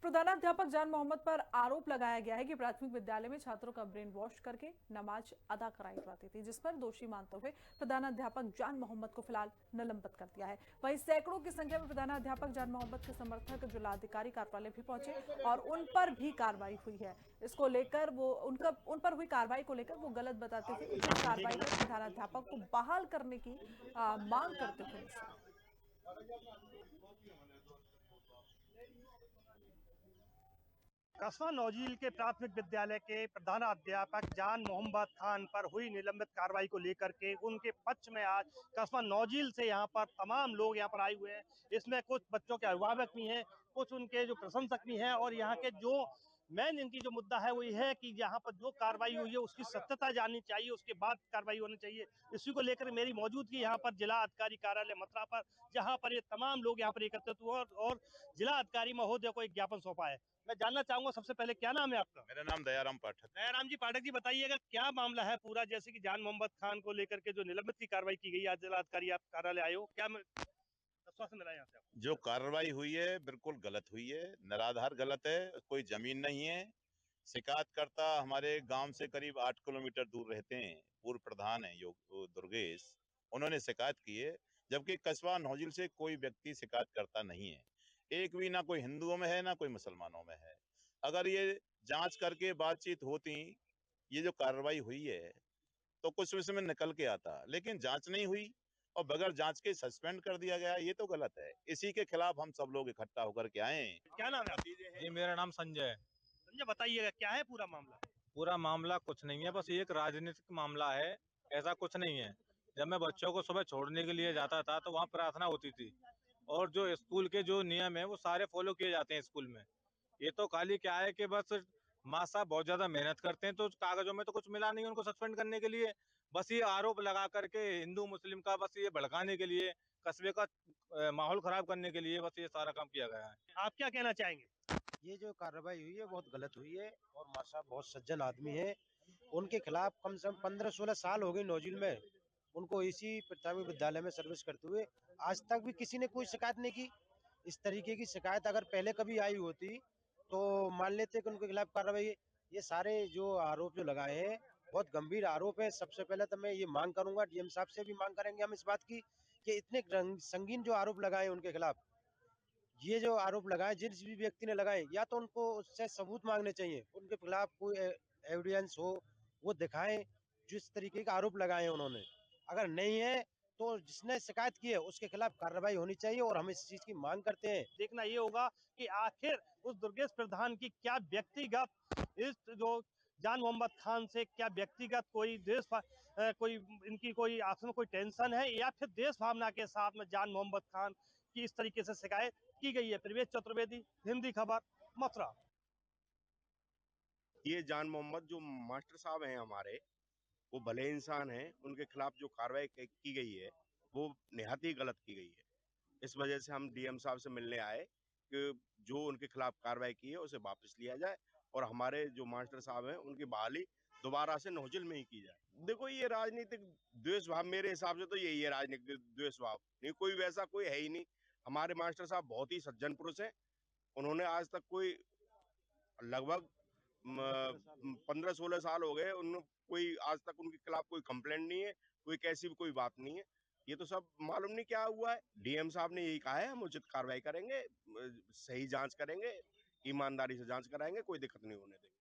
प्रधानाध्यापक जान मोहम्मद पर आरोप लगाया गया है कि प्राथमिक विद्यालय में छात्रों का ब्रेन वॉश करके नमाज अदा कराई जाती थी, जिस पर दोषी मानते हुए प्रधानाध्यापक जान मोहम्मद को फिलहाल निलंबित कर दिया है। वहीं सैकड़ों की संख्या में प्रधानाध्यापक जान मोहम्मद के समर्थक जिलाधिकारी कार्यालय भी पहुंचे और उन पर भी कार्रवाई हुई है। इसको लेकर वो उन पर हुई कार्रवाई को लेकर वो गलत बताते हुए उचित कार्रवाई कर प्रधानाध्यापक को बहाल करने की मांग करते हुए नजर आए। कस्बा नौजील के प्राथमिक विद्यालय के प्रधानाध्यापक जान मोहम्मद खान पर हुई निलंबित कार्रवाई को लेकर के उनके पक्ष में आज कस्बा नौजील से यहाँ पर तमाम लोग यहाँ पर आए हुए हैं। इसमें कुछ बच्चों के अभिभावक भी हैं, कुछ उनके जो प्रशंसक भी हैं और यहाँ के जो मेन इनकी जो मुद्दा है वो ये है कि यहाँ पर जो कार्रवाई हुई है उसकी सत्यता जाननी चाहिए, उसके बाद कार्रवाई होनी चाहिए। इसी को लेकर मेरी मौजूदगी यहाँ पर जिला अधिकारी कार्यालय मथुरा पर, जहाँ पर ये तमाम लोग यहाँ पर एकत्रित हुए और जिला अधिकारी महोदय को एक ज्ञापन सौंपा है। मैं जानना चाहूंगा सबसे पहले क्या नाम है आपका? मेरा नाम दयाराम पाठक। दयाराम जी पाठक जी, बताइएगा क्या मामला है पूरा, जैसे कि जान मोहम्मद खान को लेकर के जो निलंबित की कार्रवाई की गई, आज जिला अधिकारी आप कार्यालय आए हो, क्या आश्वासन मिला यहाँ से आपको? जो कार्रवाई हुई है बिल्कुल गलत हुई है, निराधार गलत है। कोई जमीन नहीं है। शिकायतकर्ता हमारे गांव से करीब 8 किलोमीटर दूर रहते हैं। पूर्व प्रधान है योग दुर्गेश, उन्होंने शिकायत की है, जबकि कस्बा नौजिल से कोई व्यक्ति शिकायत करता नहीं है। एक भी, ना कोई हिंदुओं में है ना कोई मुसलमानों में है। अगर ये जांच करके बातचीत होती, ये जो कार्रवाई हुई है तो कुछ उसमें निकल के आता, लेकिन जांच नहीं हुई और बगैर जांच के सस्पेंड कर दिया गया, ये तो गलत है। इसी के खिलाफ हम सब लोग इकट्ठा होकर के आए हैं। क्या नाम है आपका? जी, मेरा नाम संजय है। संजय, बताइएगा क्या है पूरा मामला? पूरा मामला कुछ नहीं है, बस ये एक राजनीतिक मामला है, ऐसा कुछ नहीं है। जब मैं बच्चों को सुबह छोड़ने के लिए जाता था तो वहाँ प्रार्थना होती थी और जो स्कूल के जो नियम है वो सारे फॉलो किए जाते हैं स्कूल में। ये तो खाली क्या है कि बस माँ साहब बहुत ज्यादा मेहनत करते हैं तो कागजों में तो कुछ मिला नहीं उनको सस्पेंड करने के लिए। बस ये आरोप लगा करके हिंदू मुस्लिम का बस ये भड़काने के लिए, कस्बे का माहौल खराब करने के लिए बस ये सारा काम किया गया है। आप क्या कहना चाहेंगे? ये जो कार्रवाई हुई है बहुत गलत हुई है और माशा बहुत सज्जन आदमी है। उनके खिलाफ कम से कम 15-16 साल हो गए नौजिल में उनको इसी प्राथमिक विद्यालय में सर्विस करते हुए, आज तक भी किसी ने कोई शिकायत नहीं की। इस तरीके की शिकायत अगर पहले कभी आई होती तो मान लेते कि उनके खिलाफ कार्रवाई। ये सारे जो आरोप जो लगाए हैं बहुत गंभीर आरोप है। सबसे पहले तो मैं ये मांग करूंगा, डीएम साहब से भी मांग करेंगे हम इस बात की कि इतने संगीन जो आरोप लगाए उनके खिलाफ, ये जो आरोप लगाए जिस भी व्यक्ति ने लगाए, या तो उनको उससे सबूत मांगने चाहिए, उनके खिलाफ कोई एविडेंस हो वो दिखाएं जिस तरीके का आरोप लगाए हैं उन्होंने। अगर नहीं है तो जिसने शिकायत की है उसके खिलाफ कार्रवाई होनी चाहिए और हम इस चीज की मांग करते हैं। देखना ये होगा कि आखिर उस दुर्गेश प्रधान की क्या व्यक्तिगत, इस जो जान मोहम्मद खान से क्या व्यक्तिगत कोई कोई इनकी कोई आपस में कोई टेंशन है, या फिर देश भावना के साथ में जान मोहम्मद खान की इस तरीके से शिकायत की गई है। प्रवेश चतुर्वेदी, हिंदी खबर, मथुरा। ये जान मोहम्मद जो मास्टर साहब हैं हमारे, वो भले इंसान हैं, उनके खिलाफ जो कार्रवाई की गई है वो निहायत ही गलत की गई है। इस वजह से हम डीएम साहब से मिलने आए कि जो उनके खिलाफ कार्रवाई की है उसे वापस लिया जाए और हमारे जो मास्टर साहब हैं उनकी बहाली दोबारा से नौजिल में ही की जाए। देखो, ये राजनीतिक द्वेष भाव, मेरे हिसाब से तो यही है राजनीतिक द्वेष भाव, नहीं कोई वैसा कोई है ही नहीं। हमारे मास्टर साहब बहुत ही सज्जन पुरुष हैं। उन्होंने आज तक कोई लगभग 15-16 साल हो गए, उन कोई आज तक उनके खिलाफ कोई कंप्लेंट नहीं है, कोई कैसी भी कोई बात नहीं है। ये तो सब मालूम नहीं क्या हुआ है। डीएम साहब ने यही कहा है हम उचित कार्रवाई करेंगे, सही जांच करेंगे, ईमानदारी से जांच कराएंगे, कोई दिक्कत नहीं होने देंगे।